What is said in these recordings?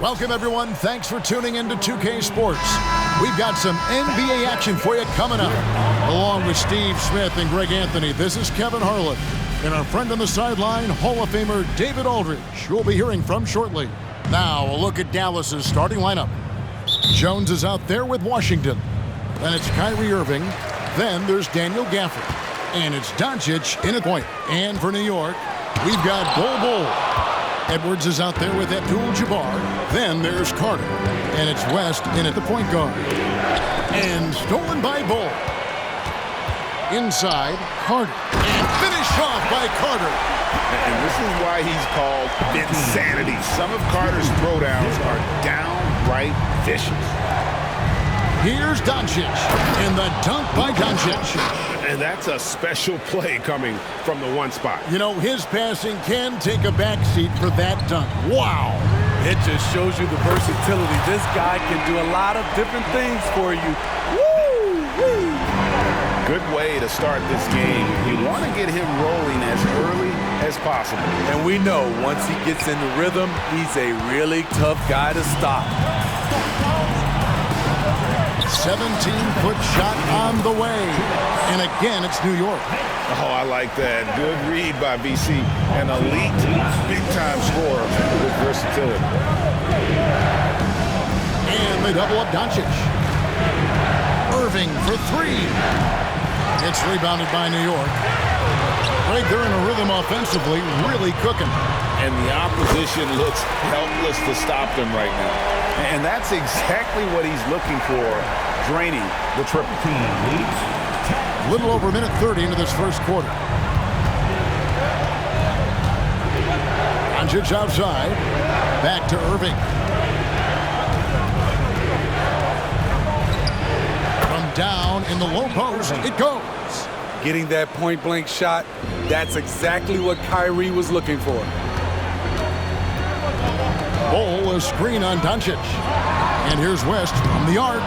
Welcome, everyone. Thanks for tuning in to 2K Sports. We've got some NBA action for you coming up. Along with Steve Smith and Greg Anthony, this is Kevin Harlan. And our friend on the sideline, Hall of Famer David Aldridge, who we'll be hearing from shortly. Now, a look at Dallas's starting lineup. Jones is out there with Washington. Then it's Kyrie Irving. Then there's Daniel Gafford. And it's Doncic in at point. And for New York, we've got Bol. Edwards is out there with Abdul-Jabbar. Then there's Carter. And it's West in at the point guard. And stolen by Bol. Inside, Carter. And finished off by Carter. And this is why he's called insanity. Some of Carter's throwdowns are downright vicious. Here's Doncic. And the dunk by Doncic. And that's a special play coming from the one spot. You know, his passing can take a backseat for that dunk. Wow. It just shows you the versatility. This guy can do a lot of different things for you. Woo! Woo! Good way to start this game. You want to get him rolling as early as possible. And we know once he gets in the rhythm, he's a really tough guy to stop. 17-foot shot on the way. And again, it's New York. Oh, I like that. Good read by BC. An elite, big-time scorer with versatility. And they double up Doncic. Irving for three. It's rebounded by New York. Right, they're in a rhythm offensively, really cooking. And the opposition looks helpless to stop them right now. And that's exactly what he's looking for, draining the triple team. A little over a minute 30 into this first quarter. Doncic outside. Back to Irving. From down in the low post, it goes. Getting that point-blank shot, that's exactly what Kyrie was looking for. Bol, a screen on Doncic. And here's West from the arc.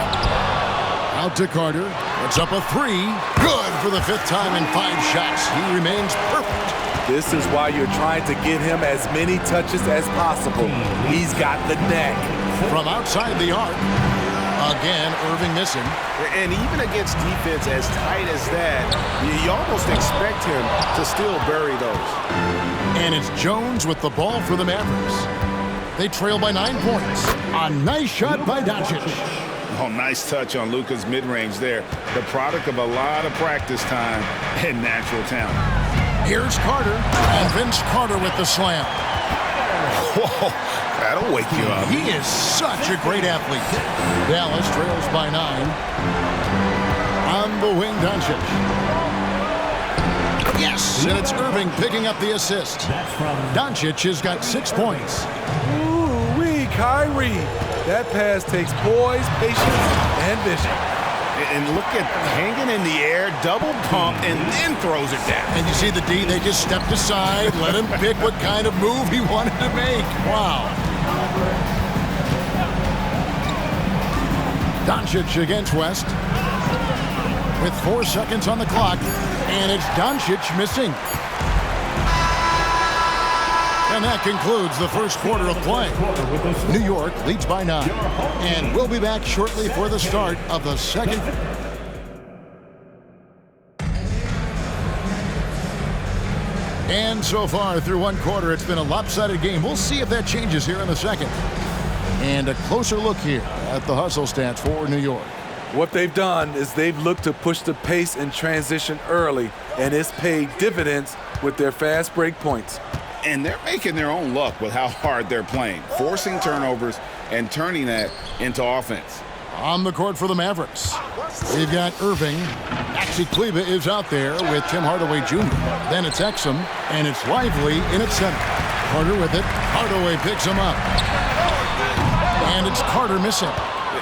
Out to Carter. It's up a three. Good for the fifth time in 5 shots. He remains perfect. This is why you're trying to get him as many touches as possible. He's got the neck. From outside the arc. Again, Irving missing. And even against defense as tight as that, you almost expect him to still bury those. And it's Jones with the ball for the Mavericks. They trail by 9 points. A nice shot by Doncic. Oh, nice touch on Luka's mid-range there. The product of a lot of practice time and natural talent. Here's Carter. And Vince Carter with the slam. Whoa, that'll wake you up. He is such a great athlete. Dallas trails by 9. On the wing, Doncic. Yes, and it's Irving picking up the assist. Doncic has got 6 points. Ooh-wee, Kyrie. That pass takes poise, patience, and vision. And look at hanging in the air, double pump, and then throws it down. And you see the D, they just stepped aside, let him pick what kind of move he wanted to make. Wow. Doncic against West. With 4 seconds on the clock, and it's Doncic missing. And that concludes the first quarter of play. New York leads by 9. And we'll be back shortly for the start of the second. And so far through one quarter, it's been a lopsided game. We'll see if that changes here in the second. And a closer look here at the hustle stats for New York. What they've done is they've looked to push the pace and transition early, and it's paid dividends with their fast break points. And they're making their own luck with how hard they're playing, forcing turnovers and turning that into offense. On the court for the Mavericks, they've got Irving. Actually, Kleba is out there with Tim Hardaway Jr. Then it's Exum, and it's Lively in at center. Carter with it. Hardaway picks him up. And it's Carter missing.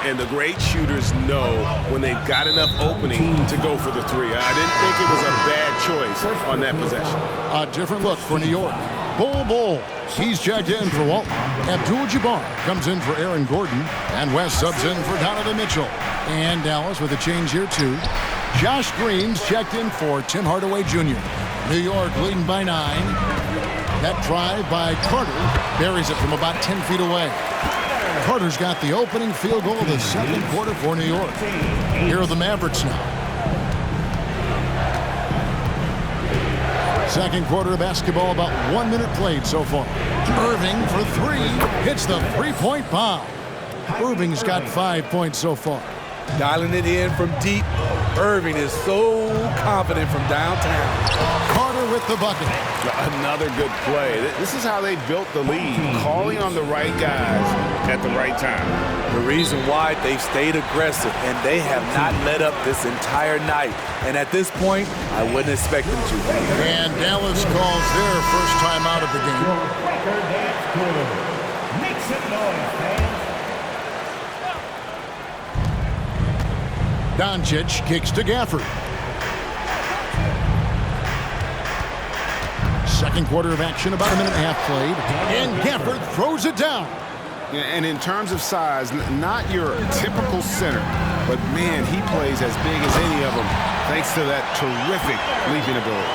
And the great shooters know when they've got enough opening to go for the three. I didn't think it was a bad choice on that possession. A different look for New York. Bol. He's checked in for Walton. Abdul-Jabbar comes in for Aaron Gordon. And West subs in for Donovan Mitchell. And Dallas with a change here too. Josh Green's checked in for Tim Hardaway Jr. New York leading by 9. That drive by Carter buries it from about 10 feet away. Carter's got the opening field goal of the second quarter for New York. Here are the Mavericks now. Second quarter of basketball, about 1 minute played so far. Irving for three, hits the three-point bomb. Irving's got 5 points so far. Dialing it in from deep. Irving is so confident from downtown. Carter with the bucket. Another good play. This is how they built the lead, calling on the right guys at the right time. The reason why they've stayed aggressive, and they have not let up this entire night. And at this point, I wouldn't expect them to. And Dallas calls their first time out of the game. Make some noise, fans. Doncic kicks to Gafford. Second quarter of action, about a minute and a half played. And Gafford throws it down. And in terms of size, not your typical center, but man, he plays as big as any of them thanks to that terrific leaping ability.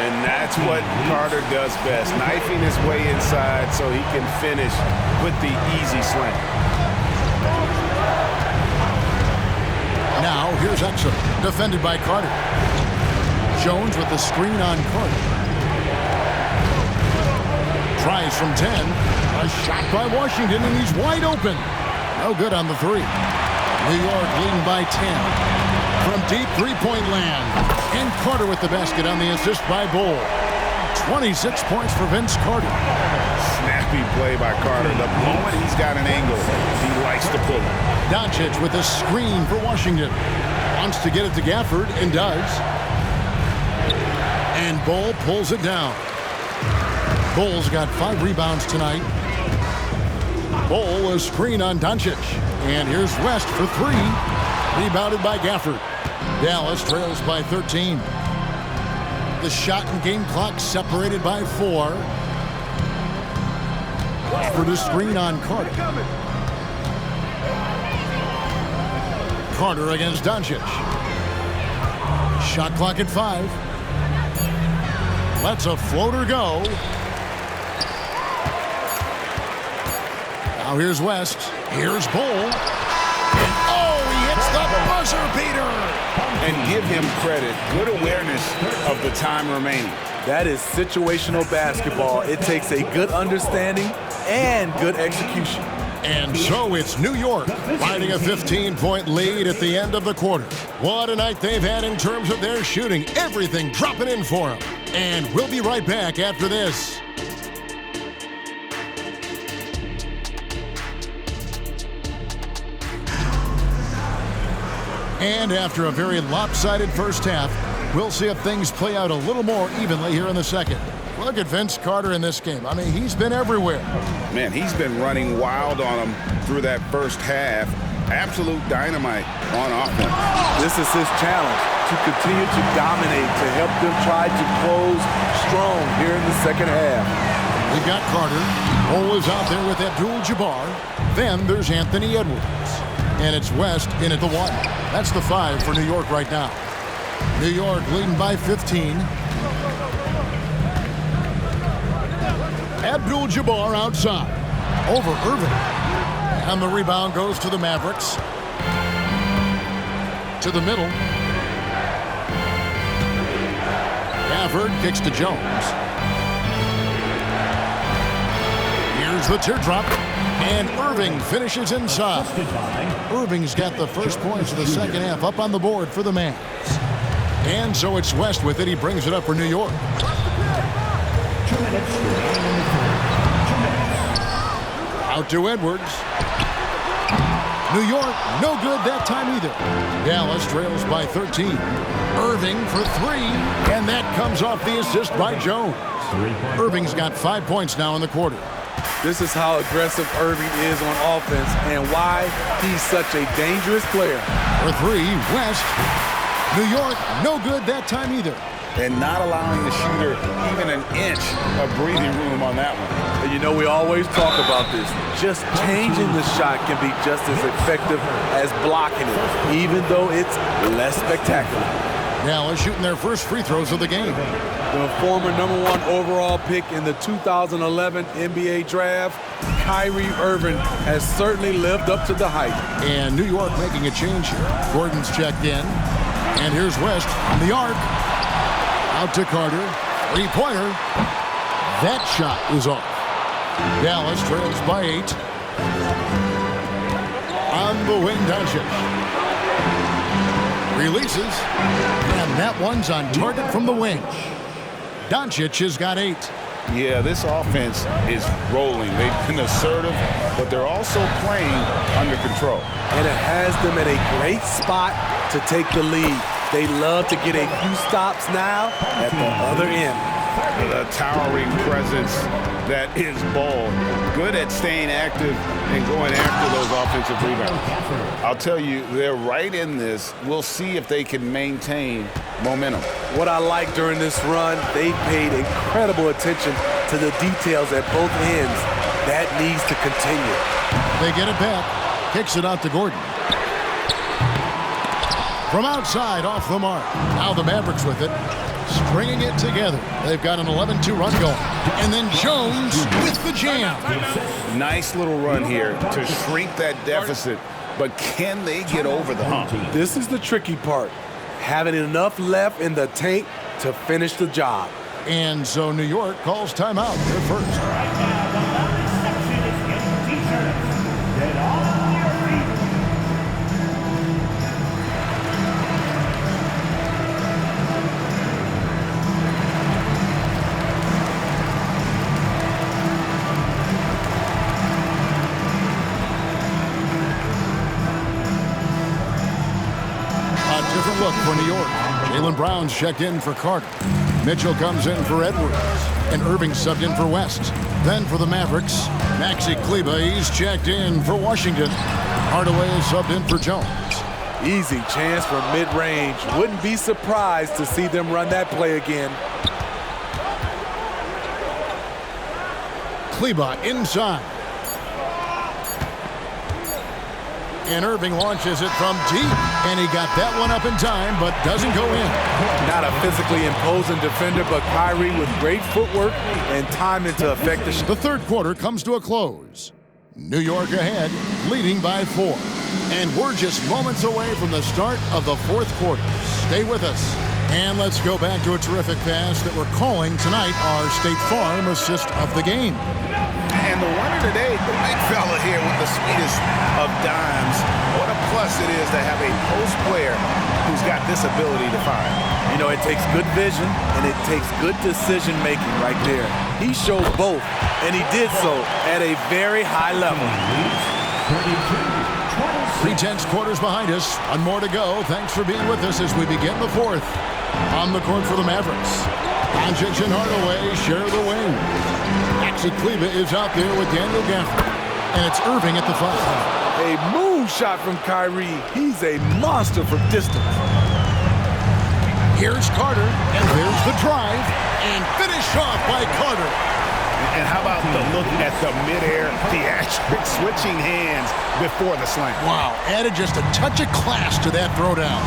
And that's what Carter does best, knifing his way inside so he can finish with the easy slam. Now, here's Exum, defended by Carter. Jones with the screen on Carter. Tries from 10. A shot by Washington, and he's wide open. No good on the three. New York leading by 10. From deep three-point land. And Carter with the basket on the assist by Bull. 26 points for Vince Carter. Snappy play by Carter. The moment he's got an angle, he likes to pull it. Doncic with a screen for Washington. Wants to get it to Gafford, and does. And Bull pulls it down. Bull's got 5 rebounds tonight. Bull, a screen on Doncic. And here's West for 3. Rebounded by Gafford. Dallas trails by 13. The shot and game clock separated by 4. For the screen on Carter. Carter against Doncic. Shot clock at 5. Lets a floater go. Now here's West. Here's Bull. And oh, he hits the buzzer beater. And give him credit. Good awareness of the time remaining. That is situational basketball. It takes a good understanding and good execution. And so it's New York finding a 15-point lead at the end of the quarter. What a night they've had in terms of their shooting. Everything dropping in for them. And we'll be right back after this. And after a very lopsided first half, we'll see if things play out a little more evenly here in the second. Look at Vince Carter in this game. I mean, he's been everywhere. Man, he's been running wild on them through that first half. Absolute dynamite on offense. This is his challenge, to continue to dominate, to help them try to close strong here in the second half. We've got Carter. Bull is out there with Abdul-Jabbar. Then there's Anthony Edwards. And it's West in at the 1. That's the 5 for New York right now. New York leading by 15. Abdul-Jabbar outside. Over Irving. And the rebound goes to the Mavericks. To the middle. Gafford kicks to Jones. Here's the teardrop. And Irving finishes inside. Irving's got the first points of the second half up on the board for the Mavs. And so it's West with it. He brings it up for New York. 2 minutes. Out to Edwards. New York, no good that time either. Dallas trails by 13. Irving for 3. And that comes off the assist by Jones. Irving's got 5 points now in the quarter. This is how aggressive Irving is on offense and why he's such a dangerous player. For 3, West. New York, no good that time either. And not allowing the shooter even an inch of breathing room on that one. And you know, we always talk about this. Just changing the shot can be just as effective as blocking it, even though it's less spectacular. Dallas shooting their first free throws of the game. The former #1 overall pick in the 2011 NBA draft Kyrie Irving has certainly lived up to the hype. And New York making a change here. Gordon's checked in. And here's West from the arc. Out to Carter. Three-pointer. That shot is off. Dallas trails by 8. On the wing, Doncic. Releases. And that one's on target from the wing. Doncic has got 8. Yeah, this offense is rolling. They've been assertive, but they're also playing under control. And it has them at a great spot to take the lead. They love to get a few stops now at the other end. The towering presence that is Ball. Good at staying active and going after those offensive rebounds. I'll tell you, they're right in this. We'll see if they can maintain momentum. What I like during this run, they paid incredible attention to the details at both ends. That needs to continue. They get it back. Kicks it out to Gordon. From outside, off the mark. Now the Mavericks with it. Stringing it together. They've got an 11-2 run going. And then Jones with the jam. Nice little run here to shrink that deficit, but can they get over the hump? This is the tricky part. Having enough left in the tank to finish the job. And so New York calls timeout. They're first. Right now, the Mavericks section is getting t-shirts. Get on your feet. Different look for New York. Jaylen Brown's checked in for Carter. Mitchell comes in for Edwards. And Irving subbed in for West. Then for the Mavericks, Maxi Kleber, he's checked in for Washington. Hardaway is subbed in for Jones. Easy chance for mid-range. Wouldn't be surprised to see them run that play again. Kleber inside. And Irving launches it from deep. And he got that one up in time, but doesn't go in. Not a physically imposing defender, but Kyrie with great footwork and timing to affect the shot. The third quarter comes to a close. New York ahead, leading by 4. And we're just moments away from the start of the fourth quarter. Stay with us. And let's go back to a terrific pass that we're calling tonight our State Farm assist of the game. And the winner today, the big fella here with the sweetest of dimes. What a plus it is to have a post player who's got this ability to find. You know, it takes good vision and it takes good decision making right there. He showed both, and he did so at a very high level. 3/10 quarters behind us. One more to go. Thanks for being with us as we begin the fourth. On the court for the Mavericks. Doncic and Hardaway share the wing. Maxi Kleber is out there with Daniel Gafford. And it's Irving at the 5. A moon shot from Kyrie. He's a monster from distance. Here's Carter, and there's the drive, and finish off by Carter. And how about the look at the midair theatrics, switching hands before the slam. Wow, added just a touch of class to that throwdown.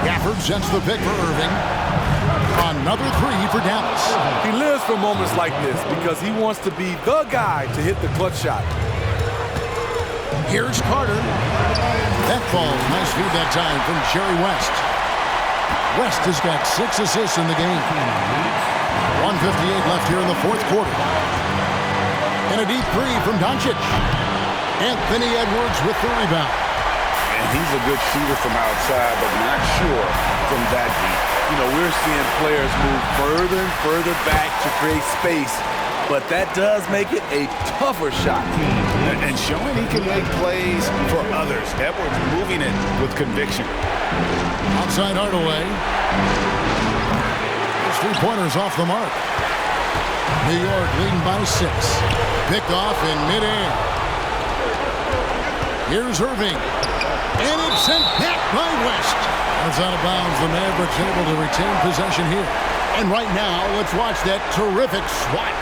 Gafford sends the pick for Irving. Another 3 for Dallas. He lives for moments like this because he wants to be the guy to hit the clutch shot. Here's Carter. That ball, nice feed that time from Jerry West. West has got 6 assists in the game. 1:58 left here in the fourth quarter. And a deep 3 from Doncic. Anthony Edwards with the rebound. And he's a good shooter from outside, but not sure from that deep. You know, we're seeing players move further and further back to create space, but that does make it a tougher shot. And showing he can make plays for others. Edwards moving it with conviction. Outside Hardaway. His 3-pointers off the mark. New York leading by 6. Picked off in midair. Here's Irving. And it's sent back by West. It's out of bounds. The Mavericks able to retain possession here. And right now, let's watch that terrific swat.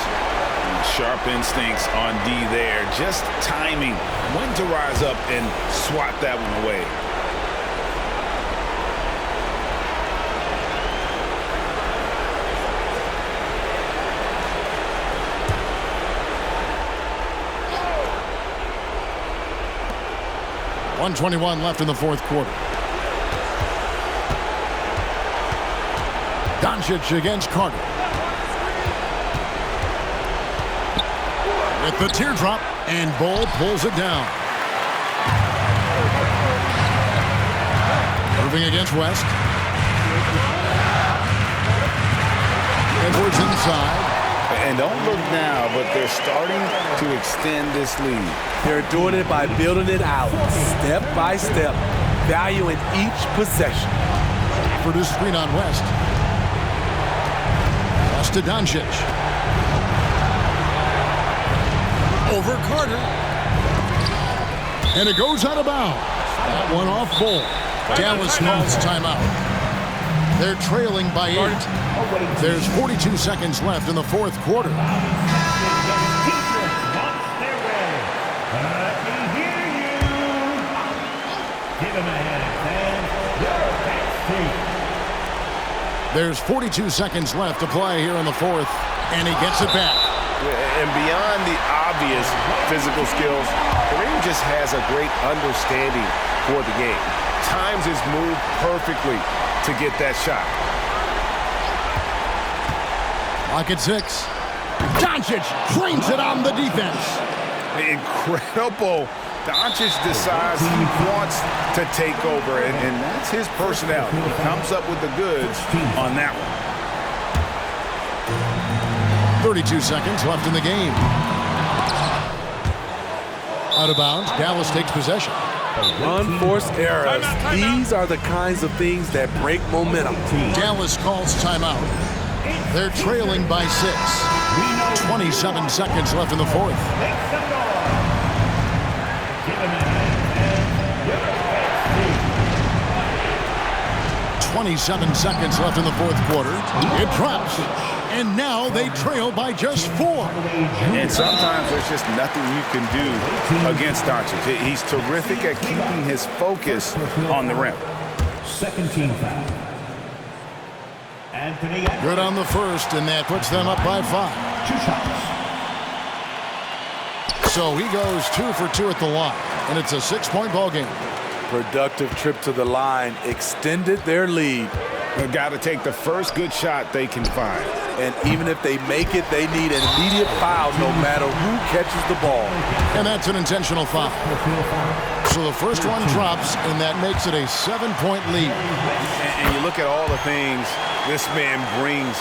Sharp instincts on D there. Just timing when to rise up and swat that one away. 1:21 left in the fourth quarter. Doncic against Carter. With the teardrop, and Bull pulls it down. Irving against West. Edwards inside. And don't look now, but they're starting to extend this lead. They're doing it by building it out, step by step, valuing each possession. Produced screen on West. West to Doncic. Over Carter. And it goes out of bounds. That one off Bull. Dallas calls timeout. They're trailing by 8. There's 42 seconds left in the fourth quarter. There's 42 seconds left to play here in the fourth, and he gets it back. And beyond the obvious physical skills, Kareem just has a great understanding for the game. Times his move perfectly to get that shot. Lock at 6. Doncic drains it on the defense. Incredible. Doncic decides he wants to take over, and that's his personality. He comes up with the goods on that one. 32 seconds left in the game. Out of bounds, Dallas takes possession. Unforced errors. These are the kinds of things that break momentum. Dallas calls timeout. They're trailing by 6. 27 seconds left in the fourth. 27 seconds left in the fourth quarter. It drops. And now they trail by just 4. And sometimes there's just nothing you can do against Doncic. He's terrific at keeping his focus on the rim. Second team foul. Good on the first, and that puts them up by 5. 2 shots. So he goes 2 for 2 at the line, and it's a 6-point ball game. Productive trip to the line, extended their lead. They've got to take the first good shot they can find. And even if they make it, they need an immediate foul no matter who catches the ball. And that's an intentional foul. So the first one drops, and that makes it a 7-point lead. And you look at all the things this man brings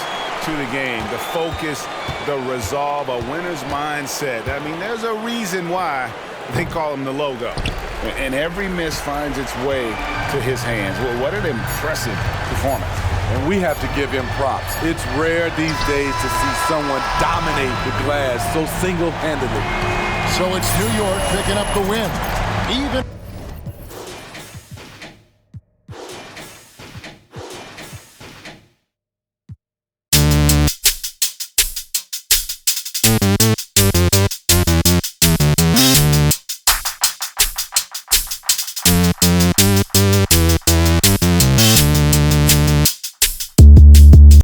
to the game. The focus, the resolve, a winner's mindset. I mean, there's a reason why they call him the logo. And every miss finds its way to his hands. Well, what an impressive performance. And we have to give him props. It's rare these days to see someone dominate the glass so single-handedly. So it's New York picking up the win. Even